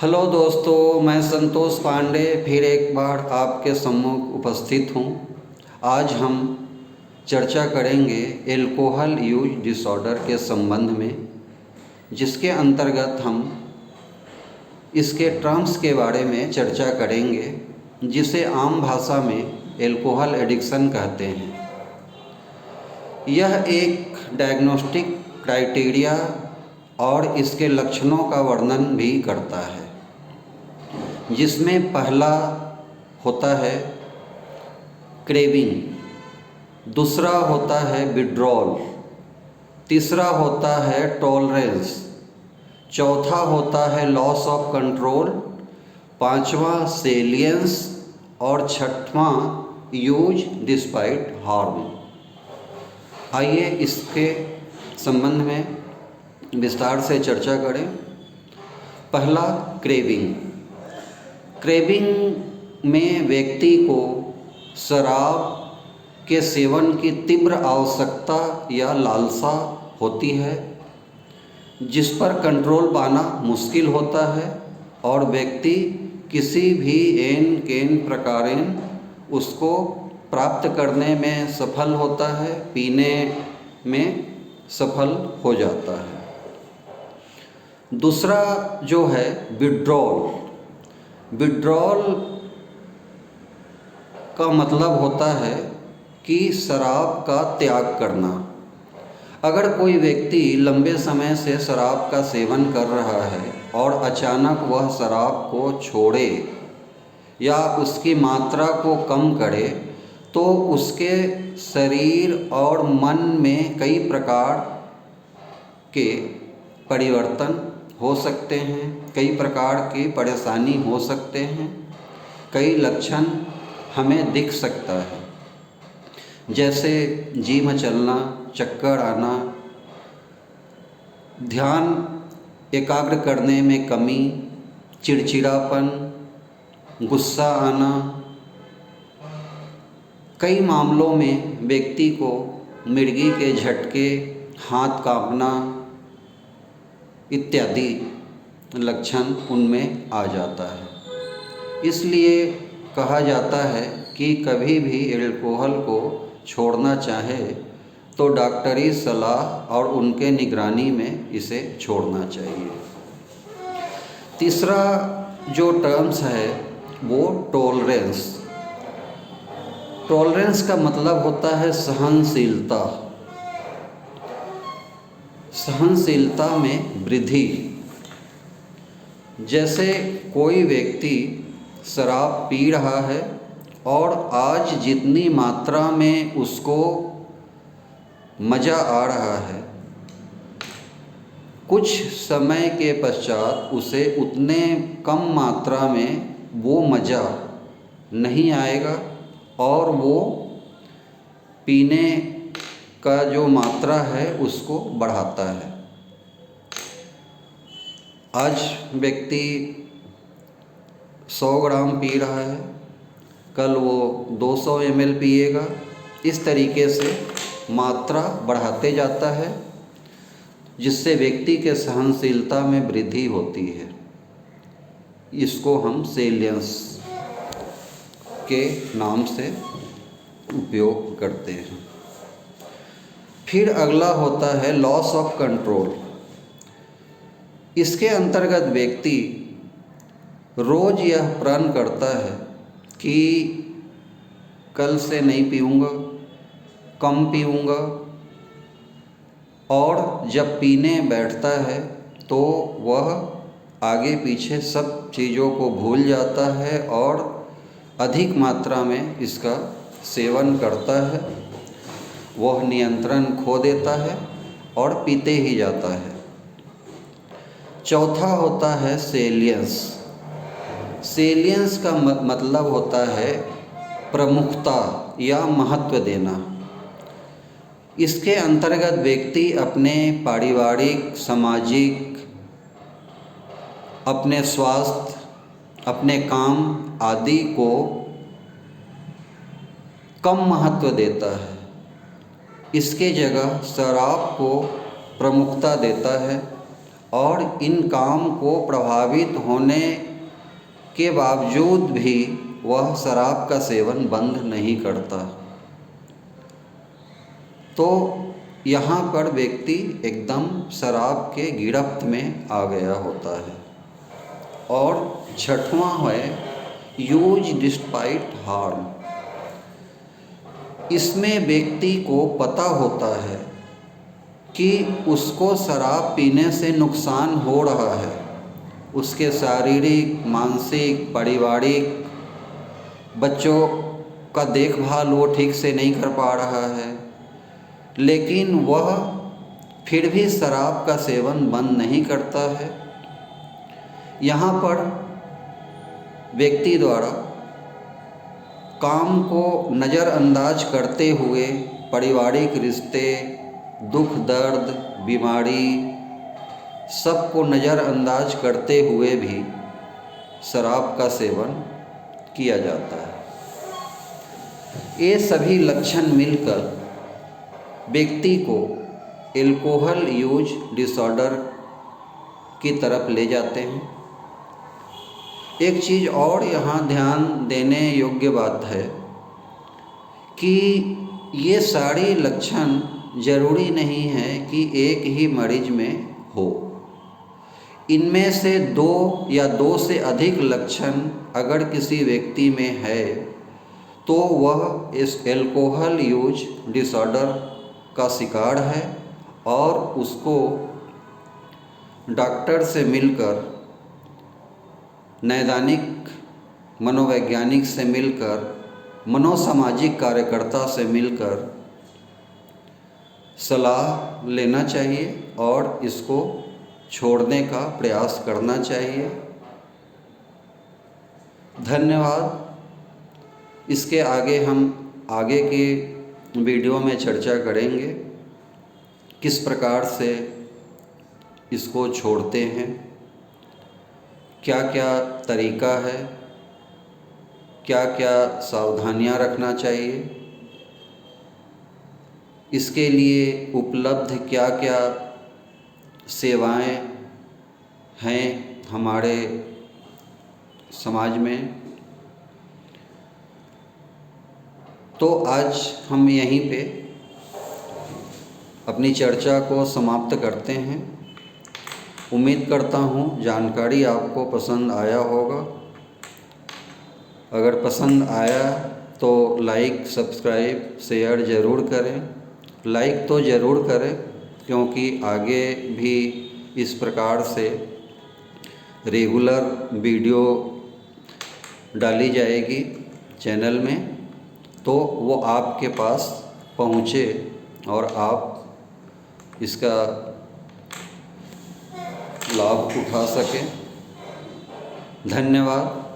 Hello दोस्तों, मैं संतोष पांडे फिर एक बार आपके सम्मुख उपस्थित हूँ। आज हम चर्चा करेंगे एल्कोहल यूज डिसऑर्डर के संबंध में, जिसके अंतर्गत हम इसके टर्म्स के बारे में चर्चा करेंगे, जिसे आम भाषा में एल्कोहल एडिक्शन कहते हैं। यह एक डायग्नोस्टिक क्राइटेरिया और इसके लक्षणों का वर्णन भी करता है, जिसमें पहला होता है क्रेविंग, दूसरा होता है विड्रॉल, तीसरा होता है टॉलरेंस, चौथा होता है लॉस ऑफ कंट्रोल, पांचवा सेलियंस और छठवां यूज डिस्पाइट हार्म। आइए इसके संबंध में विस्तार से चर्चा करें। पहला क्रेविंग। क्रेविंग में व्यक्ति को शराब के सेवन की तीव्र आवश्यकता या लालसा होती है, जिस पर कंट्रोल पाना मुश्किल होता है और व्यक्ति किसी भी एन केन प्रकारेण उसको प्राप्त करने में सफल होता है, पीने में सफल हो जाता है। दूसरा जो है विड्रॉल। विड्रॉल का मतलब होता है कि शराब का त्याग करना। अगर कोई व्यक्ति लंबे समय से शराब का सेवन कर रहा है और अचानक वह शराब को छोड़े या उसकी मात्रा को कम करे, तो उसके शरीर और मन में कई प्रकार के परिवर्तन हो सकते हैं, कई प्रकार की परेशानी हो सकते हैं, कई लक्षण हमें दिख सकता है, जैसे जी मचलना, चक्कर आना, ध्यान एकाग्र करने में कमी, चिड़चिड़ापन, गुस्सा आना। कई मामलों में व्यक्ति को मिर्गी के झटके, हाथ कांपना इत्यादि लक्षण उनमें आ जाता है। इसलिए कहा जाता है कि कभी भी अल्कोहल को छोड़ना चाहे तो डॉक्टरी सलाह और उनके निगरानी में इसे छोड़ना चाहिए। तीसरा जो टर्म्स है वो टॉलरेंस। टॉलरेंस का मतलब होता है सहनशीलता। सहनशीलता में वृद्धि। जैसे कोई व्यक्ति शराब पी रहा है और आज जितनी मात्रा में उसको मज़ा आ रहा है, कुछ समय के पश्चात उसे उतने कम मात्रा में वो मज़ा नहीं आएगा और वो पीने का जो मात्रा है उसको बढ़ाता है। आज व्यक्ति 100 ग्राम पी रहा है, कल वो 200 ml पिएगा। इस तरीके से मात्रा बढ़ाते जाता है, जिससे व्यक्ति के सहनशीलता में वृद्धि होती है। इसको हम सेलियंस के नाम से उपयोग करते हैं। फिर अगला होता है लॉस ऑफ कंट्रोल। इसके अंतर्गत व्यक्ति रोज़ यह प्रण करता है कि कल से नहीं पीऊँगा, कम पीऊँगा, और जब पीने बैठता है तो वह आगे पीछे सब चीज़ों को भूल जाता है और अधिक मात्रा में इसका सेवन करता है। वह नियंत्रण खो देता है और पीते ही जाता है। चौथा होता है सेलियंस। सेलियंस का मतलब होता है प्रमुखता या महत्व देना। इसके अंतर्गत व्यक्ति अपने पारिवारिक, सामाजिक, अपने स्वास्थ्य, अपने काम आदि को कम महत्व देता है। इसके जगह शराब को प्रमुखता देता है और इन काम को प्रभावित होने के बावजूद भी वह शराब का सेवन बंद नहीं करता। तो यहाँ पर व्यक्ति एकदम शराब के गिरफ्त में आ गया होता है। और छठवां है यूज डिस्पाइट हार्म। इसमें व्यक्ति को पता होता है कि उसको शराब पीने से नुकसान हो रहा है, उसके शारीरिक, मानसिक, पारिवारिक, बच्चों का देखभाल वो ठीक से नहीं कर पा रहा है, लेकिन वह फिर भी शराब का सेवन बंद नहीं करता है। यहाँ पर व्यक्ति द्वारा काम को नज़रअंदाज करते हुए पारिवारिक रिश्ते, दुख दर्द, बीमारी सबको नज़रअंदाज करते हुए भी शराब का सेवन किया जाता है। ये सभी लक्षण मिलकर व्यक्ति को एल्कोहल यूज डिसऑर्डर की तरफ ले जाते हैं। एक चीज़ और यहाँ ध्यान देने योग्य बात है कि ये सारे लक्षण ज़रूरी नहीं है कि एक ही मरीज में हो। इनमें से 2 या 2 से अधिक लक्षण अगर किसी व्यक्ति में है तो वह इस एल्कोहल यूज डिसऑर्डर का शिकार है और उसको डॉक्टर से मिलकर, नैदानिक मनोवैज्ञानिक से मिलकर, मनोसामाजिक कार्यकर्ता से मिलकर सलाह लेना चाहिए और इसको छोड़ने का प्रयास करना चाहिए। धन्यवाद। इसके आगे हम आगे की वीडियो में चर्चा करेंगे किस प्रकार से इसको छोड़ते हैं, क्या क्या तरीका है, क्या क्या सावधानियां रखना चाहिए, इसके लिए उपलब्ध क्या क्या सेवाएं हैं हमारे समाज में। तो आज हम यहीं पे अपनी चर्चा को समाप्त करते हैं। उम्मीद करता हूँ जानकारी आपको पसंद आया होगा। अगर पसंद आया तो लाइक, सब्सक्राइब, शेयर ज़रूर करें। लाइक तो ज़रूर करें क्योंकि आगे भी इस प्रकार से रेगुलर वीडियो डाली जाएगी चैनल में, तो वो आपके पास पहुँचे और आप इसका लाभ उठा सकें। धन्यवाद।